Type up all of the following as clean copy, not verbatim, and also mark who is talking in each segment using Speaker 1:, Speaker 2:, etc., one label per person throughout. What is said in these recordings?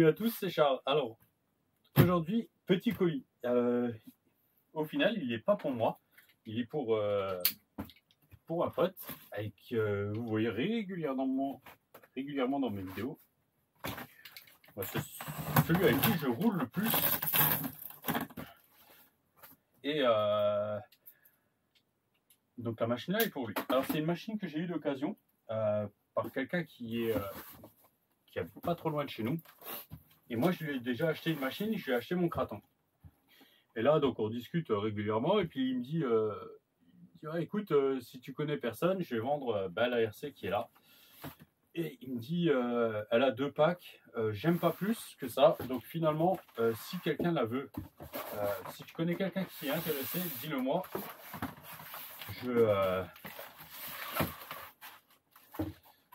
Speaker 1: Salut à tous, c'est Charles. Alors, aujourd'hui, petit colis. Au final, il n'est pas pour moi, il est pour un pote avec vous voyez régulièrement dans mes vidéos. C'est celui avec qui je roule le plus. Et donc la machine là est pour lui. Alors c'est une machine que j'ai eu d'occasion par quelqu'un qui habite pas trop loin de chez nous. Et moi je lui ai déjà acheté une machine, je lui ai acheté mon Kraton. Et là donc on discute régulièrement et puis il me dit ouais, écoute, si tu connais personne, je vais vendre la RC qui est là. Et il me dit elle a 2 packs, j'aime pas plus que ça, donc finalement si quelqu'un la veut, si tu connais quelqu'un qui est intéressé, dis-le moi.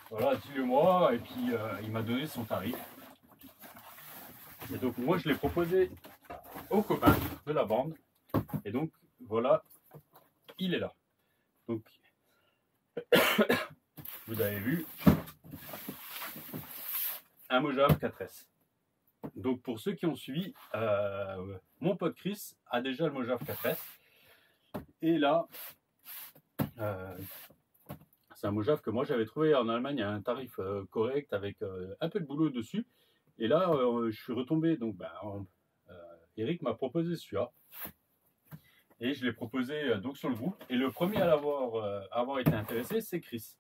Speaker 1: Voilà, dis-le moi. Et puis il m'a donné son tarif. Et donc moi je l'ai proposé aux copains de la bande. Et donc voilà, il est là. Donc vous avez vu un Mojave 4S. Donc pour ceux qui ont suivi, mon pote Chris a déjà le Mojave 4S. Et là, c'est un Mojave que moi j'avais trouvé en Allemagne à un tarif correct avec un peu de boulot dessus. Et là, je suis retombé. Donc, Eric m'a proposé celui-là. Et je l'ai proposé donc sur le groupe. Et le premier à avoir été intéressé, c'est Chris.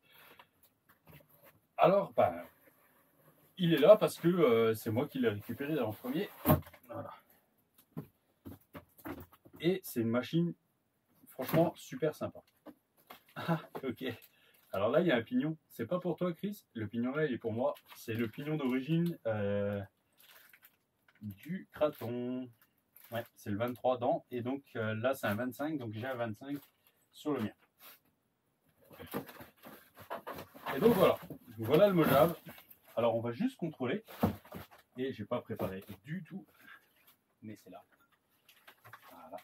Speaker 1: Alors, il est là parce que c'est moi qui l'ai récupéré en premier. Voilà. Et c'est une machine, franchement, super sympa. Ah, ok. Alors là, il y a un pignon. C'est pas pour toi, Chris. Le pignon là, il est pour moi. C'est le pignon d'origine du Kraton. Ouais, c'est le 23 dents. Et donc là, c'est un 25. Donc j'ai un 25 sur le mien. Et donc voilà. Voilà le Mojave. Alors on va juste contrôler. Et j'ai pas préparé du tout. Mais c'est là. Voilà.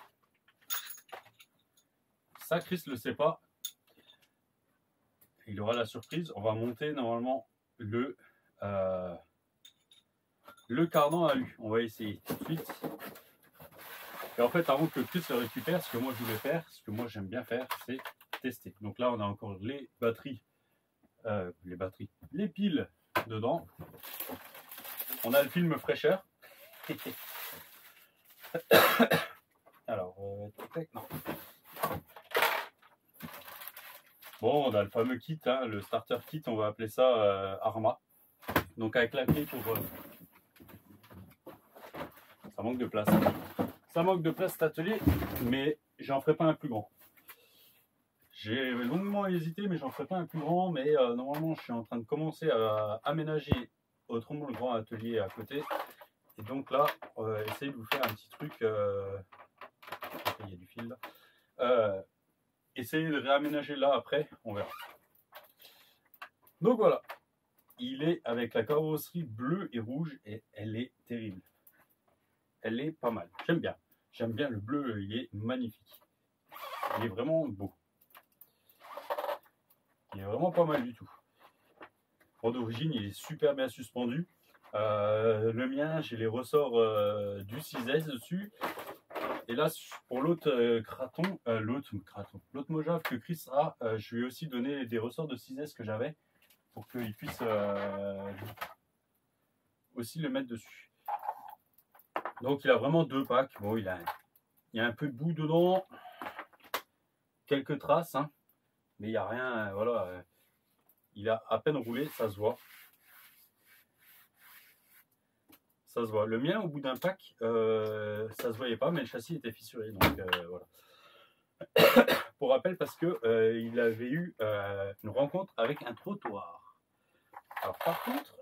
Speaker 1: Ça, Chris le sait pas. Il aura la surprise. On va monter normalement le cardan à lui. On va essayer tout de suite. Et en fait, avant que Chris le récupère, ce que moi je voulais faire, ce que moi j'aime bien faire, c'est tester. Donc là, on a encore les piles dedans. On a le film fraîcheur. Alors, non. Bon, on a le fameux kit, hein, le starter kit, on va appeler ça Arma. Donc avec la clé pour... ça manque de place. Ça manque de place cet atelier, mais j'en ferai pas un plus grand. J'ai longuement hésité, mais j'en ferai pas un plus grand. Mais normalement, je suis en train de commencer à aménager autrement le grand atelier à côté. Et donc là, on va essayer de vous faire un petit truc. Il y a du fil là. Essayer de réaménager là après, on verra. Donc voilà, il est avec la carrosserie bleue et rouge et elle est terrible. Elle est pas mal. J'aime bien le bleu, il est magnifique. Il est vraiment beau. Il est vraiment pas mal du tout. Bon, d'origine, il est super bien suspendu. Le mien, j'ai les ressorts du 6S dessus. Et là, pour l'autre Kraton, l'autre Mojave que Chris a, je lui ai aussi donné des ressorts de 6S que j'avais pour qu'il puisse aussi le mettre dessus. Donc il a vraiment 2 packs. Bon, il y a un peu de boue dedans, quelques traces, hein, mais il n'y a rien. Voilà, il a à peine roulé, ça se voit. Ça se voit. Le mien, au bout d'un pack, ça se voyait pas, mais le châssis était fissuré. Donc voilà. Pour rappel, parce que il avait eu une rencontre avec un trottoir. Alors par contre,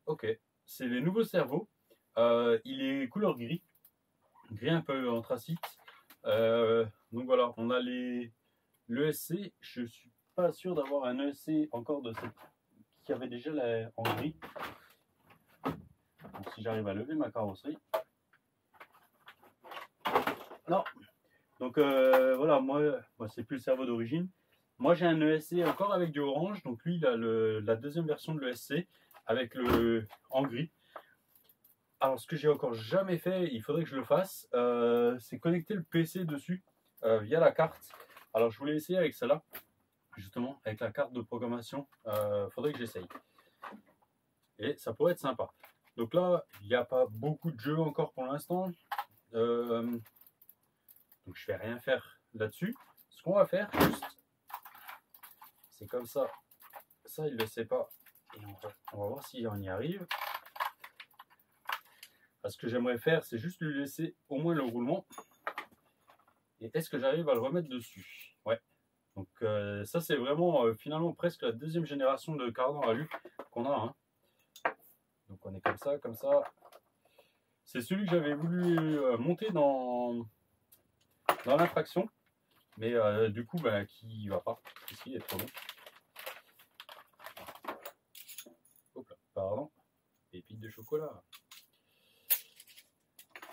Speaker 1: ok, c'est les nouveaux cerveaux. Il est couleur gris un peu anthracite. Donc voilà, on a l'ESC. Je suis pas sûr d'avoir un ESC encore de cette qui avait déjà en gris. Donc, si j'arrive à lever ma carrosserie. Non. Donc voilà, moi c'est plus le cerveau d'origine. Moi j'ai un ESC encore avec du orange. Donc lui il a la deuxième version de l'ESC avec en gris. alors ce que j'ai encore jamais fait, il faudrait que je le fasse, c'est connecter le PC dessus via la carte. Alors je voulais essayer avec celle-là, justement, avec la carte de programmation. Faudrait que j'essaye. Et ça pourrait être sympa. Donc là, il n'y a pas beaucoup de jeux encore pour l'instant. Donc je vais rien faire là-dessus. Ce qu'on va faire, juste, c'est comme ça. Ça, il ne le sait pas. Et on va voir si on y arrive. Ce que j'aimerais faire, c'est juste lui laisser au moins le roulement. Et est-ce que j'arrive à le remettre dessus? Ouais. Donc ça, c'est vraiment finalement presque la deuxième génération de cardan alu qu'on a. Hein. Donc on est comme ça, comme ça. C'est celui que j'avais voulu monter dans l'infraction. Mais du coup, qui va pas. Ici, il est trop long. Hop là, pardon. Pépites de chocolat.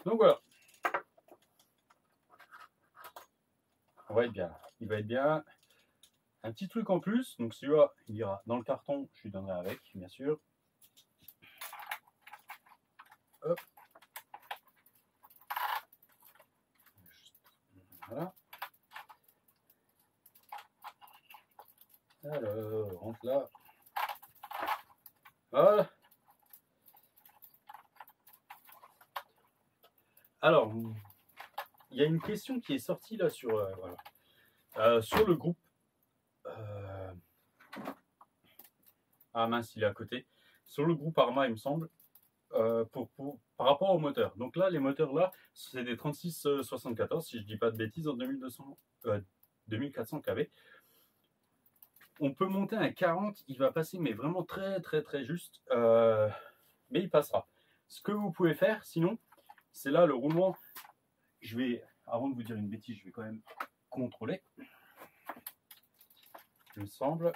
Speaker 1: Donc voilà. On va être bien. Il va être bien. Un petit truc en plus. Donc celui-là, il ira dans le carton. Je lui donnerai avec, bien sûr. Hop. Voilà. Alors, on rentre là. Voilà. Alors, il y a une question qui est sortie là sur, voilà. Sur le groupe. Ah mince, il est à côté. Sur le groupe Arma, il me semble. Par rapport au moteur. Donc là, les moteurs là, c'est des 3674, si je dis pas de bêtises, en 2400 kV. On peut monter un 40, il va passer, mais vraiment très très très juste. Mais il passera. Ce que vous pouvez faire, sinon, c'est là le roulement. Je vais, avant de vous dire une bêtise, je vais quand même contrôler. Il me semble.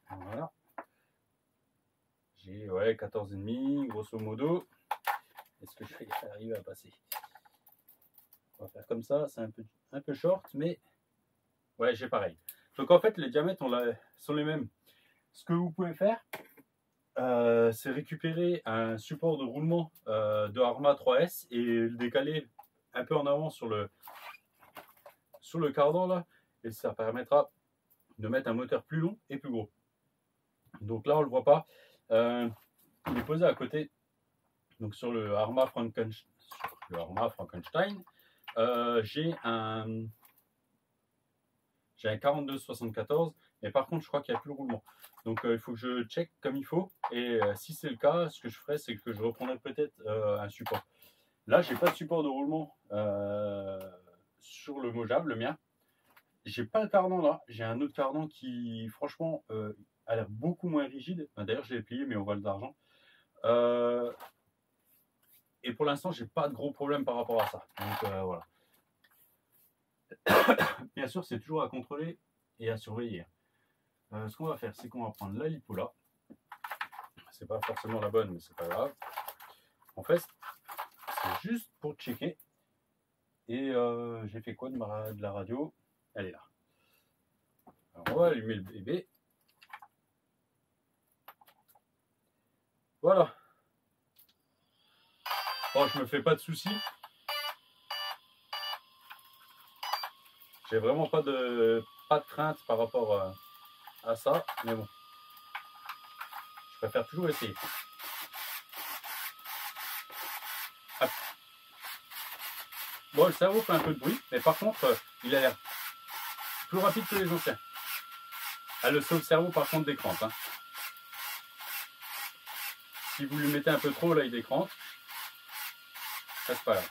Speaker 1: Voilà. J'ai 14,5 grosso modo. Est-ce que je vais arriver à passer? On va faire comme ça, c'est un peu short, mais ouais, j'ai pareil. Donc en fait, les diamètres sont les mêmes. Ce que vous pouvez faire, c'est récupérer un support de roulement de Arma 3S et le décaler un peu en avant sur le cardan là, et ça permettra de mettre un moteur plus long et plus gros. Donc là, on le voit pas. Il est posé à côté, donc sur le Arma Frankenstein. J'ai un 42-74, mais par contre, je crois qu'il n'y a plus le roulement. Donc il faut que je check comme il faut. Et si c'est le cas, ce que je ferai, c'est que je reprendrai peut-être un support. Là, j'ai pas de support de roulement sur le Mojave, le mien. J'ai pas le cardan là. J'ai un autre cardan qui, franchement, a l'air beaucoup moins rigide. D'ailleurs, je l'ai plié, mais au vol d'argent. Et pour l'instant, j'ai pas de gros problèmes par rapport à ça. Donc voilà. Bien sûr, c'est toujours à contrôler et à surveiller. Ce qu'on va faire, c'est qu'on va prendre la lipo là. C'est pas forcément la bonne, mais c'est pas grave. En fait, c'est juste pour checker. Et j'ai fait quoi de la radio? Elle est là. Alors, on va allumer le bébé. Voilà. Bon, je me fais pas de soucis. J'ai vraiment pas de crainte par rapport à ça, mais bon. Je préfère toujours essayer. Ah. Bon, le cerveau fait un peu de bruit, mais par contre, il a l'air plus rapide que les anciens. Ah, le seul cerveau, par contre, décrante. Hein. Si vous lui mettez un peu trop, là, il décrante. Ça, c'est pas grave.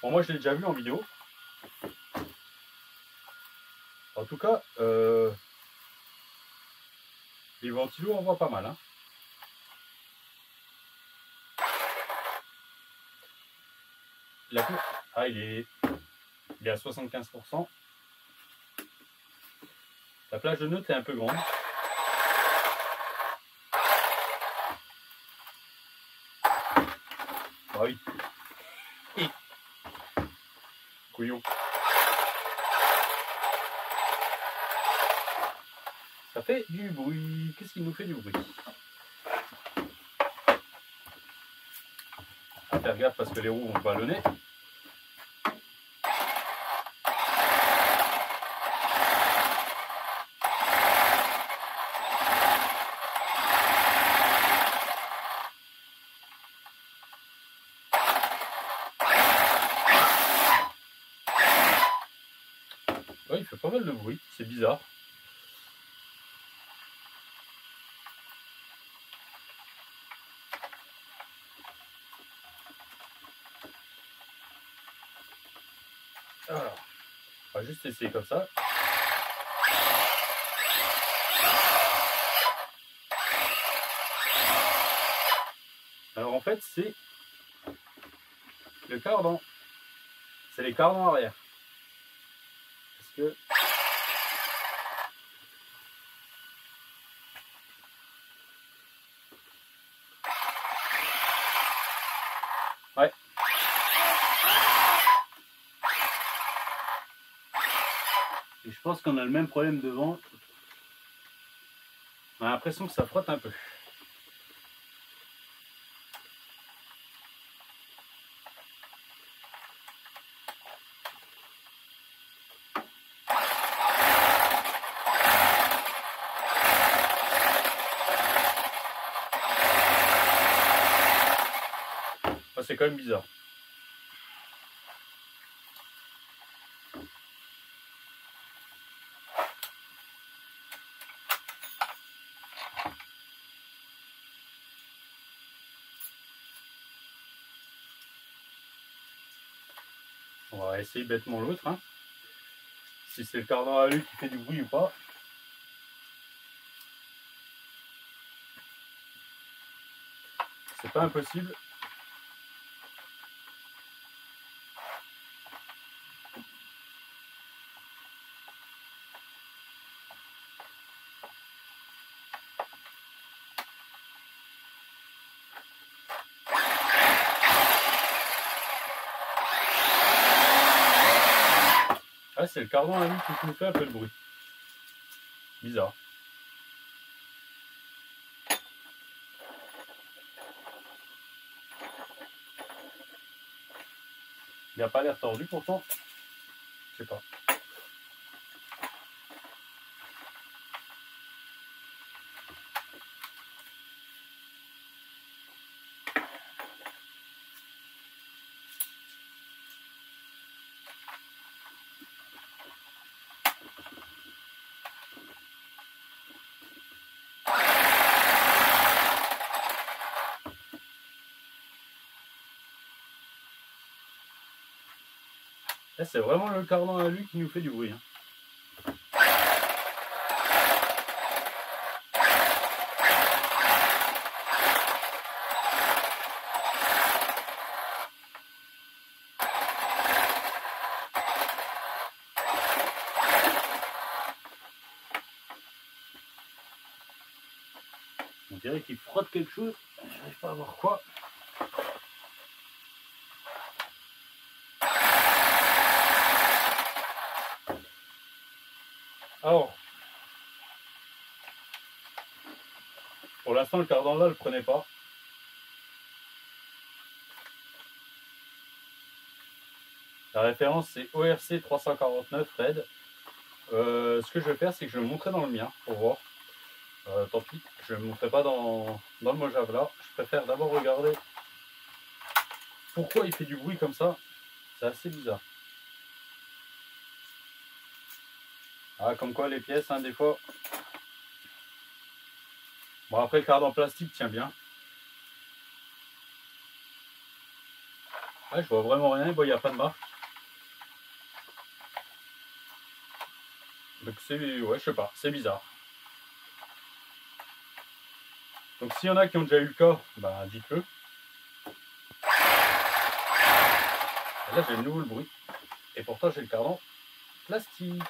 Speaker 1: Bon, moi, je l'ai déjà vu en vidéo. En tout cas, les ventilos, on voit pas mal. Hein. Ah, il est à 75%. La plage de neutre est un peu grande. Ah oui. Couillon. Ça fait du bruit. Qu'est-ce qui nous fait du bruit? À faire gaffe parce que les roues vont ballonner. Ouais, il fait pas mal de bruit, c'est bizarre. Alors, on va juste essayer comme ça. Alors en fait, c'est le cardan. C'est les cardans arrière. Parce que ouais. Et je pense qu'on a le même problème devant. On a l'impression que ça frotte un peu. C'est quand même bizarre. On va essayer bêtement l'autre. Hein. Si c'est le cardan à lui qui fait du bruit ou pas. C'est pas impossible. Ah, c'est le cardan à lui qui nous fait un peu de bruit. Bizarre. Il n'a pas l'air tordu pourtant. Je sais pas. C'est vraiment le cardan à lui qui nous fait du bruit. Hein. On dirait qu'il frotte quelque chose. Je n'arrive pas à voir quoi. Alors, pour l'instant, le cardan là, ne le prenait pas. La référence, c'est ORC 349 Red. Ce que je vais faire, c'est que je vais le montrer dans le mien pour voir. Tant pis, je ne le montrerai pas dans le Mojave là. Je préfère d'abord regarder pourquoi il fait du bruit comme ça. C'est assez bizarre. Ah, comme quoi les pièces, hein, des fois. Bon, après le cardan plastique tient bien. Ah, je vois vraiment rien. Bon, il n'y a pas de marque. Donc c'est, ouais, je sais pas, c'est bizarre. Donc s'il y en a qui ont déjà eu le cas, bah dites-le. Là j'ai de nouveau le bruit. Et pourtant j'ai le cardan plastique.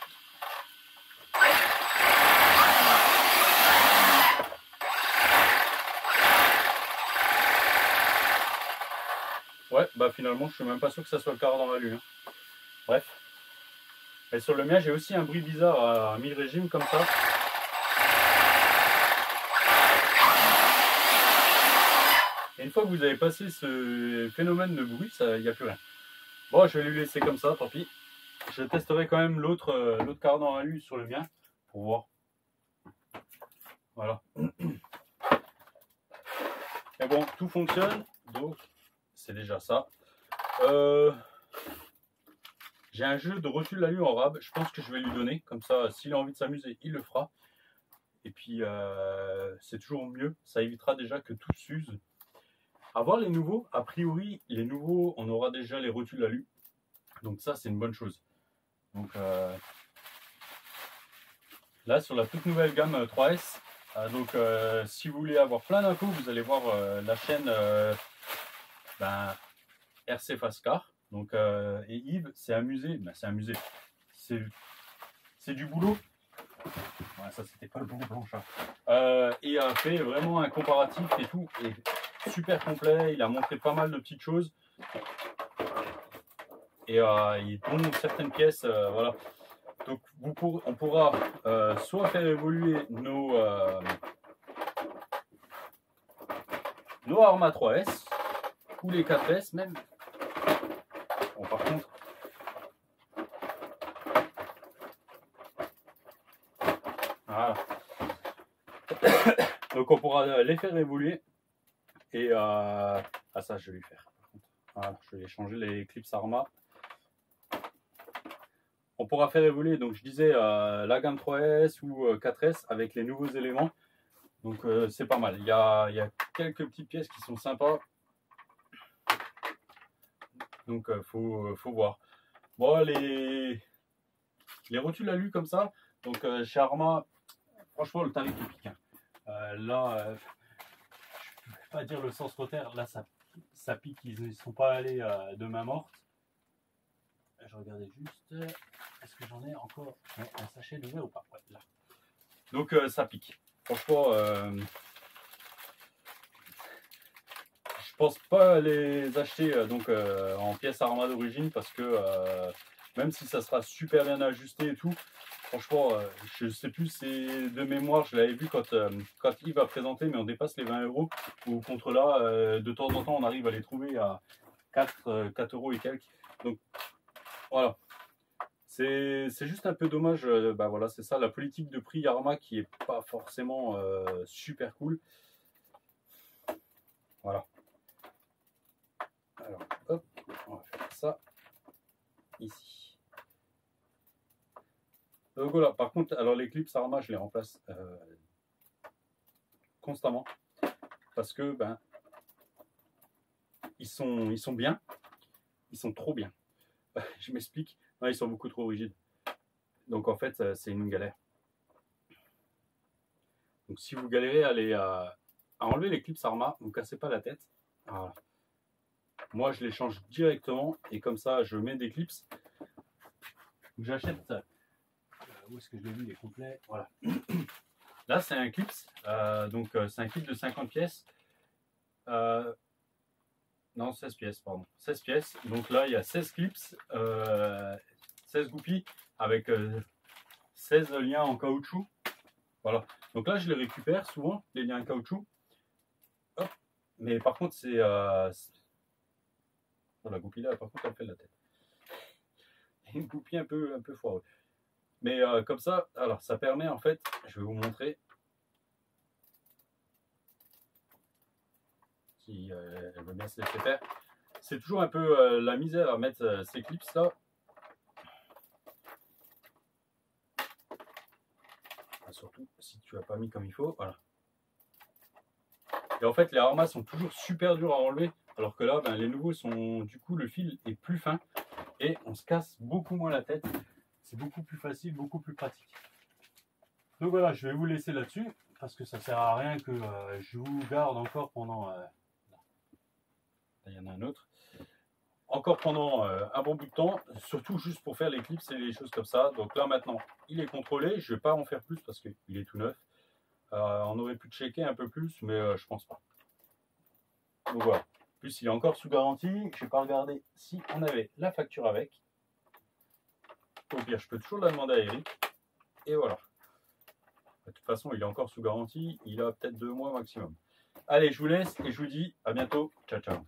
Speaker 1: Ouais, bah finalement je suis même pas sûr que ça soit le cardan à lui. Hein. Bref. Et sur le mien j'ai aussi un bruit bizarre à 1000 régimes comme ça. Et une fois que vous avez passé ce phénomène de bruit, il n'y a plus rien. Bon, je vais lui laisser comme ça, tant pis. Je testerai quand même l'autre cardan à lui sur le mien pour voir. Voilà. Mais bon, tout fonctionne, donc c'est déjà ça. J'ai un jeu de rotule alu en rab, je pense que je vais lui donner, comme ça s'il a envie de s'amuser, il le fera. Et puis c'est toujours mieux, ça évitera déjà que tout s'use. À voir les nouveaux, a priori les nouveaux on aura déjà les rotules alu, donc ça c'est une bonne chose. Donc là sur la toute nouvelle gamme 3S, donc si vous voulez avoir plein d'infos, vous allez voir la chaîne RC Fast Car. Donc et Yves s'est amusé, c'est du boulot. Ouais, ça c'était pas le bon planchard. Et a fait vraiment un comparatif et tout, et super complet. Il a montré pas mal de petites choses. Et dont certaines pièces, voilà. Donc on pourra soit faire évoluer nos Arma 3S ou les 4S même. Bon, par contre, voilà. Donc on pourra les faire évoluer. Et ça je vais lui faire. Voilà, je vais changer les clips Arma. On pourra faire évoluer, donc je disais la gamme 3S ou 4S avec les nouveaux éléments. Donc c'est pas mal. Il y a quelques petites pièces qui sont sympas. Donc faut voir. Bon, les rotules alu comme ça, donc chez Arma, franchement le tarif est pique. Hein. Là, je ne vais pas dire le sens rotaire, là ça pique, ils ne sont pas allés de main morte. Je regardais juste, est-ce que j'en ai encore un sachet d'ouvert ou pas? Ouais, là. Donc ça pique. Franchement, je pense pas les acheter en pièces Arma d'origine parce que même si ça sera super bien ajusté et tout, franchement, je sais plus, c'est de mémoire, je l'avais vu quand Yves a présenté, mais on dépasse les 20 €. Ou contre là, de temps en temps, on arrive à les trouver à 4 € et quelques. Donc voilà. C'est juste un peu dommage, voilà, c'est ça, la politique de prix Arma qui est pas forcément super cool. Voilà. Alors, hop, on va faire ça ici. Donc voilà, par contre, alors les clips Arma, je les remplace constamment parce que ils sont bien, ils sont trop bien. Je m'explique. Non, ils sont beaucoup trop rigides. Donc en fait, c'est une galère. Donc si vous galérez à enlever les clips Arma, ne vous cassez pas la tête. Voilà. Moi, je les change directement et comme ça, je mets des clips. J'achète. Où est-ce que je l'ai vu, les complets? Voilà. Là, c'est un clips. Donc c'est un kit de 50 pièces. Non, 16 pièces, pardon. 16 pièces. Donc là, il y a 16 clips, 16 goupilles avec 16 liens en caoutchouc. Voilà. Donc là, je les récupère souvent, les liens en caoutchouc. Hop. Mais par contre, c'est... la goupille là, par contre, elle fait de la tête. Une goupille un peu foireuse. Mais comme ça, alors ça permet en fait, je vais vous montrer. Si elle veut bien se laisser faire. C'est toujours un peu la misère à mettre ces clips là. Surtout si tu n'as pas mis comme il faut, voilà. Et en fait les Arma sont toujours super durs à enlever, alors que là les nouveaux sont, du coup le fil est plus fin et on se casse beaucoup moins la tête. C'est beaucoup plus facile, beaucoup plus pratique. Donc voilà, je vais vous laisser là-dessus parce que ça sert à rien que je vous garde encore pendant là, il y en a un autre, encore pendant un bon bout de temps, surtout juste pour faire les clips et les choses comme ça. Donc là maintenant il est contrôlé, je vais pas en faire plus parce qu'il est tout neuf. On aurait pu checker un peu plus, mais je pense pas. Donc voilà. En plus, il est encore sous garantie. Je vais pas regarder si on avait la facture avec. Au pire, je peux toujours la demander à Eric. Et voilà. De toute façon, il est encore sous garantie. Il a peut-être 2 mois maximum. Allez, je vous laisse et je vous dis à bientôt. Ciao, ciao.